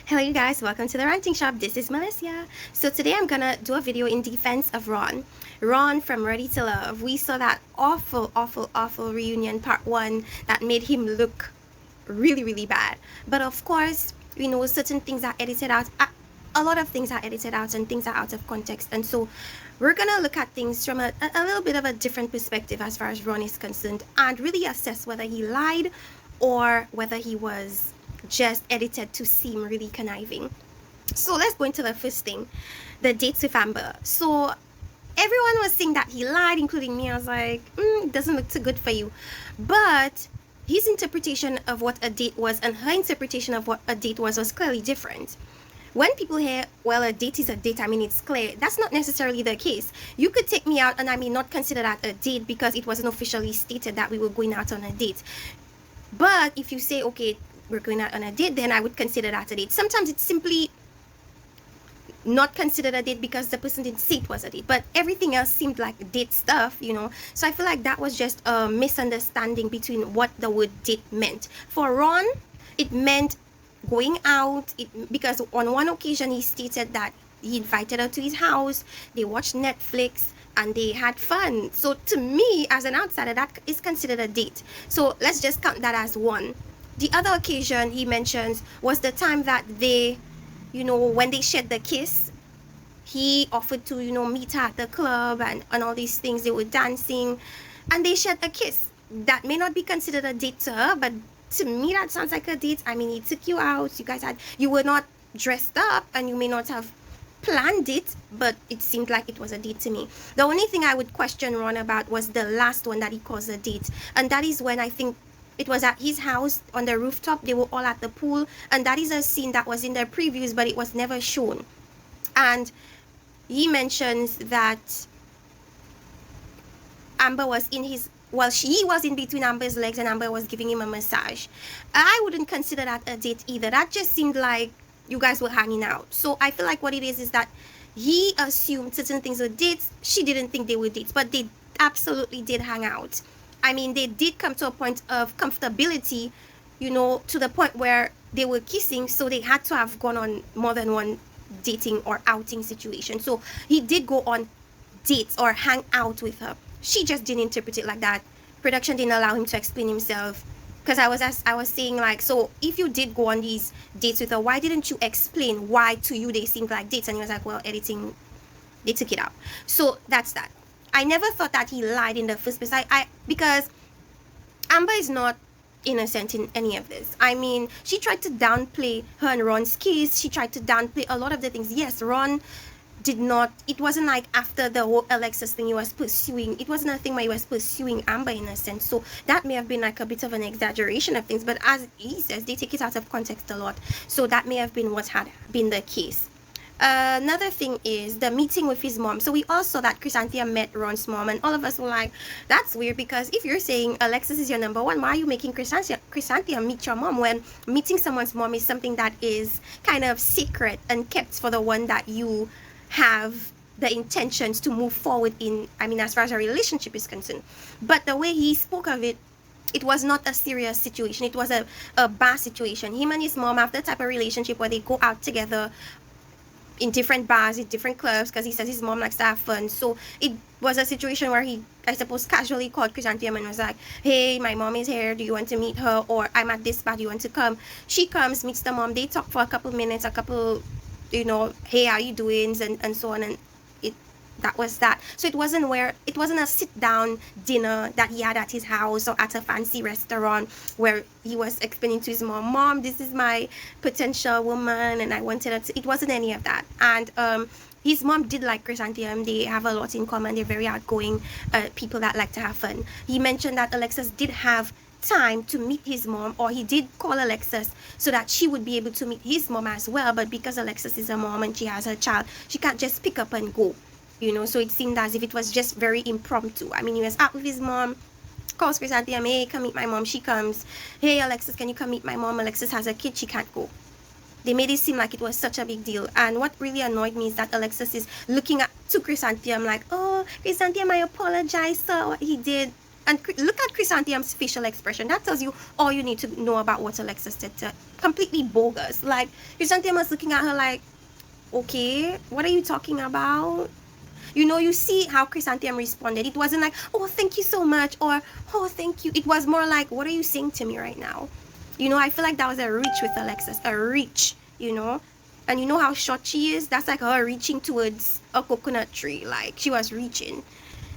Hello you guys, welcome to the Ranting Shop. This is Melissa. So today I'm gonna do a video in defense of Ron. Ron from Ready to Love. We saw that awful reunion part 1 that made him look really bad. But of course, we know certain things are edited out. A lot of things are edited out and things are out of context. And so we're gonna look at things from a little bit of a different perspective as far as Ron is concerned and really assess whether he lied or whether he was just edited to seem really conniving. So let's go into the first thing, the dates with Amber. So everyone was saying that he lied, including me. I was like, it doesn't look too good for you. But his interpretation of what a date was and her interpretation of what a date was clearly different. When people hear, well, a date is a date, I mean, it's clear. That's not necessarily the case. You could take me out and I may not consider that a date because it wasn't officially stated that we were going out on a date. But if you say, okay, we're going out on a date, then I would consider that a date. Sometimes it's simply not considered a date because the person didn't say it was a date, but everything else seemed like date stuff, you know. So I feel like that was just a misunderstanding between what the word date meant. For Ron, it meant going out, because on one occasion he stated that he invited her to his house, they watched Netflix and they had fun. So to me, as an outsider, that is considered a date. So let's just count that as one. The other occasion he mentions was the time that they, you know, when they shared the kiss, he offered to, you know, meet her at the club and all these things. They were dancing and they shared a kiss. That may not be considered a date to her, but to me that sounds like a date. I mean, he took you out, you were not dressed up and you may not have planned it, but it seemed like it was a date to me. The only thing I would question Ron about was the last one that he calls a date, and that is when I think it was at his house on the rooftop. They were all at the pool, and that is a scene that was in the previews, but it was never shown. And he mentions that Amber was in his, well, she was in between Amber's legs and Amber was giving him a massage. I wouldn't consider that a date either. That just seemed like you guys were hanging out. So I feel like what it is that he assumed certain things were dates. She didn't think they were dates, but they absolutely did hang out. I mean, they did come to a point of comfortability, you know, to the point where they were kissing, so they had to have gone on more than one dating or outing situation. So he did go on dates or hang out with her. She just didn't interpret it like that. Production didn't allow him to explain himself. Because I was saying, like, so if you did go on these dates with her, why didn't you explain why to you they seemed like dates? And he was like, well, editing, they took it out. So that's that. I never thought that he lied in the first place. Because Amber is not innocent in any of this. I mean, she tried to downplay her and Ron's kiss. She tried to downplay a lot of the things. Yes, Ron did not, it wasn't like after the whole Alexis thing he was pursuing, it wasn't a thing where he was pursuing Amber in a sense. So that may have been like a bit of an exaggeration of things, but as he says, they take it out of context a lot. So that may have been what had been the case. Another thing is the meeting with his mom. So we all saw that Chrysanthia met Ron's mom, and all of us were like, that's weird, because if you're saying Alexis is your number one, why are you making Chrysanthia meet your mom, when meeting someone's mom is something that is kind of secret and kept for the one that you have the intentions to move forward in, I mean, as far as a relationship is concerned. But the way he spoke of it, it was not a serious situation. It was a bad situation. Him and his mom have the type of relationship where they go out together in different bars, in different clubs, because he says his mom likes to have fun. So it was a situation where he, I suppose, casually called Chrysanthia and was like, hey, my mom is here, do you want to meet her? Or I'm at this bar, do you want to come? She comes, meets the mom, they talk for a couple minutes, you know, hey, how you doing, and so on, and that was that. So it wasn't a sit down dinner that he had at his house or at a fancy restaurant where he was explaining to his mom, this is my potential woman and I wanted her to, it wasn't any of that. And his mom did like Chrysanthia. They have a lot in common. They're very outgoing people that like to have fun. He mentioned that Alexis did have time to meet his mom, or he did call Alexis so that she would be able to meet his mom as well, but because Alexis is a mom and she has her child, she can't just pick up and go, you know. So it seemed as if it was just very impromptu. I mean, he was out with his mom, calls Chrysanthia, hey, come meet my mom. She comes, hey, Alexis, can you come meet my mom? Alexis has a kid, she can't go. They made it seem like it was such a big deal. And what really annoyed me is that Alexis is looking at to Chrysanthia. I'm like, oh, Chrysanthia, I apologize for what he did. And look at Chrysanthemum's facial expression. That tells you all you need to know about what Alexis said to. Completely bogus. Like, Chrysanthemum was looking at her like, okay, what are you talking about? You know, you see how Chrysanthemum responded. It wasn't like, oh, thank you so much, or, oh, thank you. It was more like, what are you saying to me right now? You know, I feel like that was a reach with Alexis, a reach, you know. And you know how short she is? That's like her reaching towards a coconut tree. Like, she was reaching.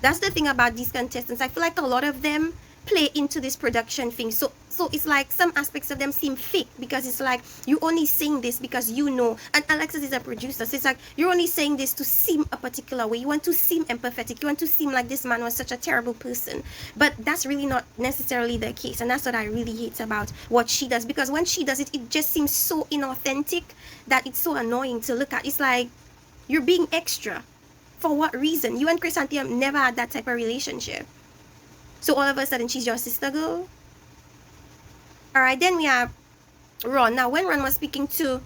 That's the thing about these contestants. I feel like a lot of them play into this production thing. So it's like some aspects of them seem fake, because it's like you only saying this because you know. And Alexis is a producer, so it's like you're only saying this to seem a particular way. You want to seem empathetic. You want to seem like this man was such a terrible person. But that's really not necessarily the case. And that's what I really hate about what she does, because when she does it, it just seems so inauthentic that it's so annoying to look at. It's like you're being extra. For what reason? You and Chrysanthemum never had that type of relationship. So all of a sudden, she's your sister girl? Alright, then we have Ron. Now, when Ron was speaking to,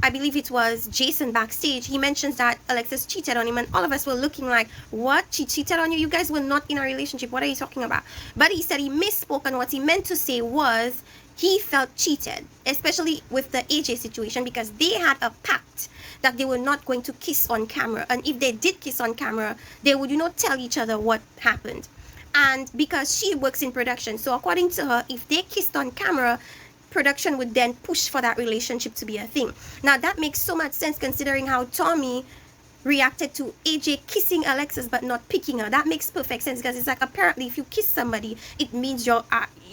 I believe it was Jason backstage, he mentions that Alexis cheated on him, and all of us were looking like, what? She cheated on you? You guys were not in a relationship. What are you talking about? But he said he misspoke, and what he meant to say was he felt cheated, especially with the AJ situation, because they had a pact that they were not going to kiss on camera. And if they did kiss on camera, they would, you know, tell each other what happened. And because she works in production, so according to her, if they kissed on camera, production would then push for that relationship to be a thing. Now, that makes so much sense considering how Tommy reacted to AJ kissing Alexis but not picking her. That makes perfect sense, because it's like, apparently if you kiss somebody, it means you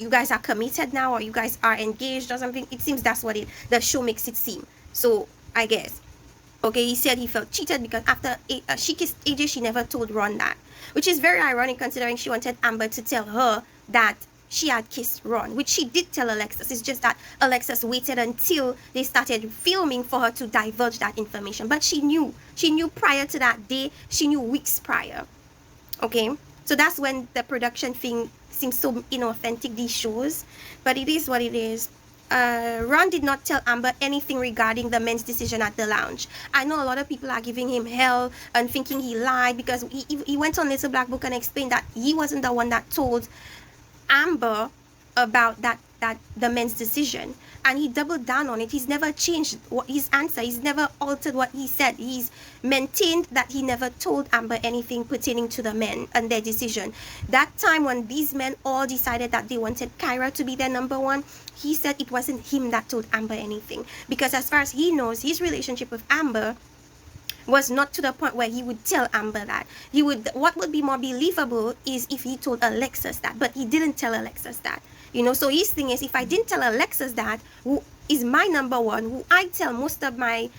guys are committed now, or you guys are engaged or something. It seems that's what the show makes it seem. So I guess, okay, he said he felt cheated because after she kissed AJ, she never told Ron that, which is very ironic considering she wanted Amber to tell her that she had kissed Ron, which she did tell Alexis. It's just that Alexis waited until they started filming for her to divulge that information. But she knew prior to that day. She knew weeks prior. Okay, so that's when the production thing seems so inauthentic, these shows. But it is what it is. Ron did not tell Amber anything regarding the men's decision at the lounge. I know a lot of people are giving him hell and thinking he lied, because he went on Little Black Book and explained that he wasn't the one that told Amber about the men's decision, and he doubled down on it. He's never changed his answer. He's never altered what he said. He's maintained that he never told Amber anything pertaining to the men and their decision. That time when these men all decided that they wanted Kyra to be their number one, he said it wasn't him that told Amber anything, because as far as he knows, his relationship with Amber was not to the point where he would tell Amber that. What would be more believable is if he told Alexis that, but he didn't tell Alexis that. You know, so his thing is, if I didn't tell Alexis that, who is my number one, who I tell most of my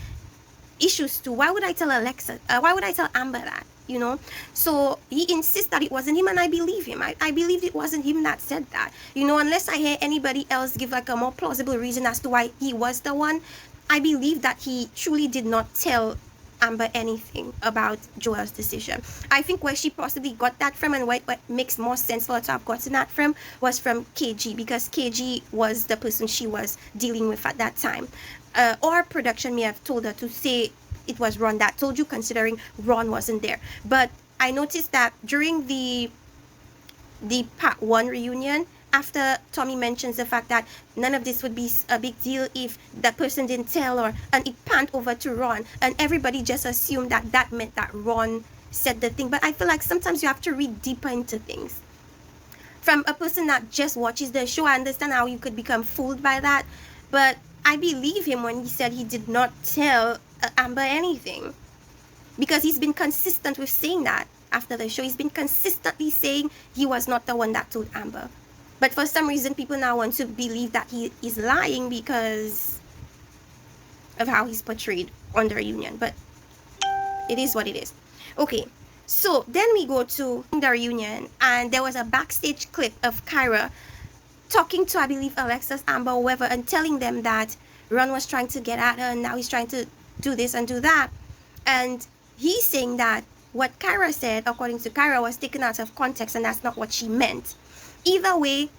issues to, why would I tell Alexis? Why would I tell Amber that? You know, so he insists that it wasn't him, and I believe him. I believed it wasn't him that said that. You know, unless I hear anybody else give like a more plausible reason as to why he was the one, I believe that he truly did not tell Amber anything about Joel's decision. I think where she possibly got that from, and what makes more sense for her to have gotten that from, was from KG, because KG was the person she was dealing with at that time. Or production may have told her to say it was Ron that told you, considering Ron wasn't there. But I noticed that during the part 1 reunion, after Tommy mentions the fact that none of this would be a big deal if that person didn't tell, and it panned over to Ron, and everybody just assumed that that meant that Ron said the thing. But I feel like sometimes you have to read deeper into things. From a person that just watches the show, I understand how you could become fooled by that, but I believe him when he said he did not tell Amber anything, because he's been consistent with saying that after the show. He's been consistently saying he was not the one that told Amber. But for some reason, people now want to believe that he is lying because of how he's portrayed on the reunion. But it is what it is. Okay, so then we go to the reunion, and there was a backstage clip of Kyra talking to, I believe, Alexis, Amber, whoever, and telling them that Ron was trying to get at her, and now he's trying to do this and do that. And he's saying that what Kyra said, according to Kyra, was taken out of context, and that's not what she meant. Either way,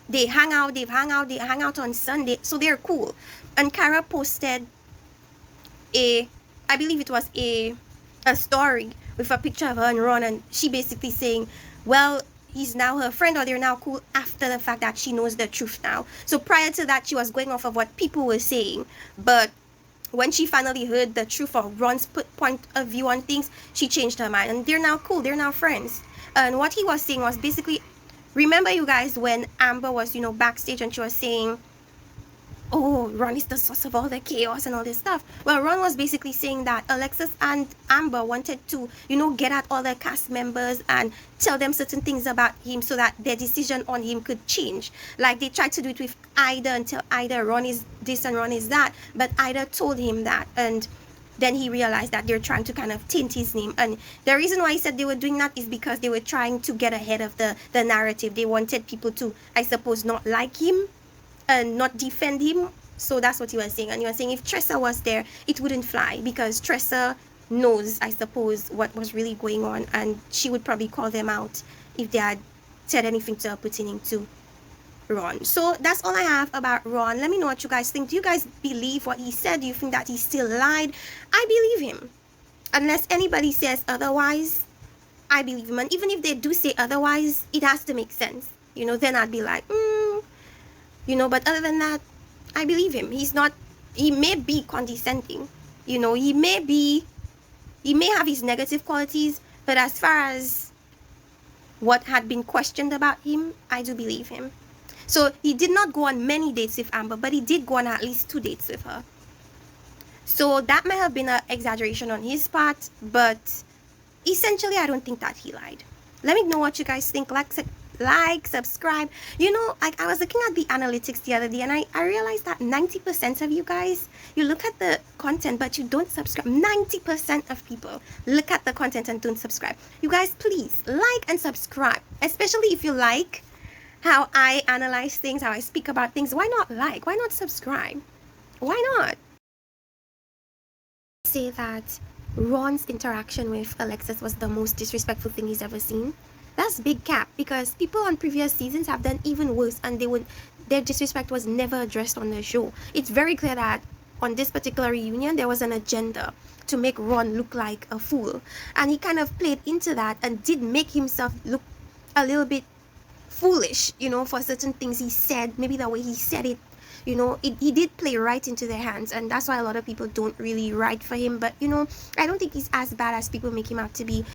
they hang out on Sunday, so they're cool. And Kyra posted I believe it was a story with a picture of her and Ron, and she basically saying, well, he's now her friend, or they're now cool after the fact that she knows the truth now. So prior to that, she was going off of what people were saying, but when she finally heard the truth of Ron's point of view on things, she changed her mind, and they're now cool, they're now friends. And what he was saying was basically, remember you guys when Amber was, you know, backstage and she was saying, oh, Ron is the source of all the chaos and all this stuff. Well, Ron was basically saying that Alexis and Amber wanted to, you know, get at all the cast members and tell them certain things about him so that their decision on him could change. Like they tried to do it with Ida and tell Ida Ron is this and Ron is that, but Ida told him that, and then he realized that they're trying to kind of taint his name. And the reason why he said they were doing that is because they were trying to get ahead of the narrative. They wanted people to, I suppose, not like him and not defend him. So that's what he was saying. And he was saying if Tressa was there, it wouldn't fly, because Tressa knows, I suppose, what was really going on, and she would probably call them out if they had said anything to her pertaining to Ron. So that's all I have about Ron. Let me know what you guys think. Do you guys believe what he said? Do you think that he still lied? I believe him. Unless anybody says otherwise, I believe him. And even if they do say otherwise, it has to make sense. You know, then I'd be like, you know, but other than that, I believe him. He may be condescending, you know, he may have his negative qualities, but as far as what had been questioned about him, I do believe him. So he did not go on many dates with Amber, but he did go on at least 2 dates with her. So that may have been an exaggeration on his part, but essentially I don't think that he lied. Let me know what you guys think. Like, subscribe. You know, like I was looking at the analytics the other day, and I realized that 90% of you guys, you look at the content but you don't subscribe. 90% of people look at the content and don't subscribe. You guys, please like and subscribe, especially if you like how I analyze things, how I speak about things. Why not like? Why not subscribe? Why not? Say that Ron's interaction with Alexis was the most disrespectful thing he's ever seen. That's big cap, because people on previous seasons have done even worse, and their disrespect was never addressed on the show. It's very clear that on this particular reunion there was an agenda to make Ron look like a fool, and he kind of played into that and did make himself look a little bit foolish, you know, for certain things he said, maybe the way he said it. You know, he did play right into their hands, and that's why a lot of people don't really write for him. But you know, I don't think he's as bad as people make him out to be.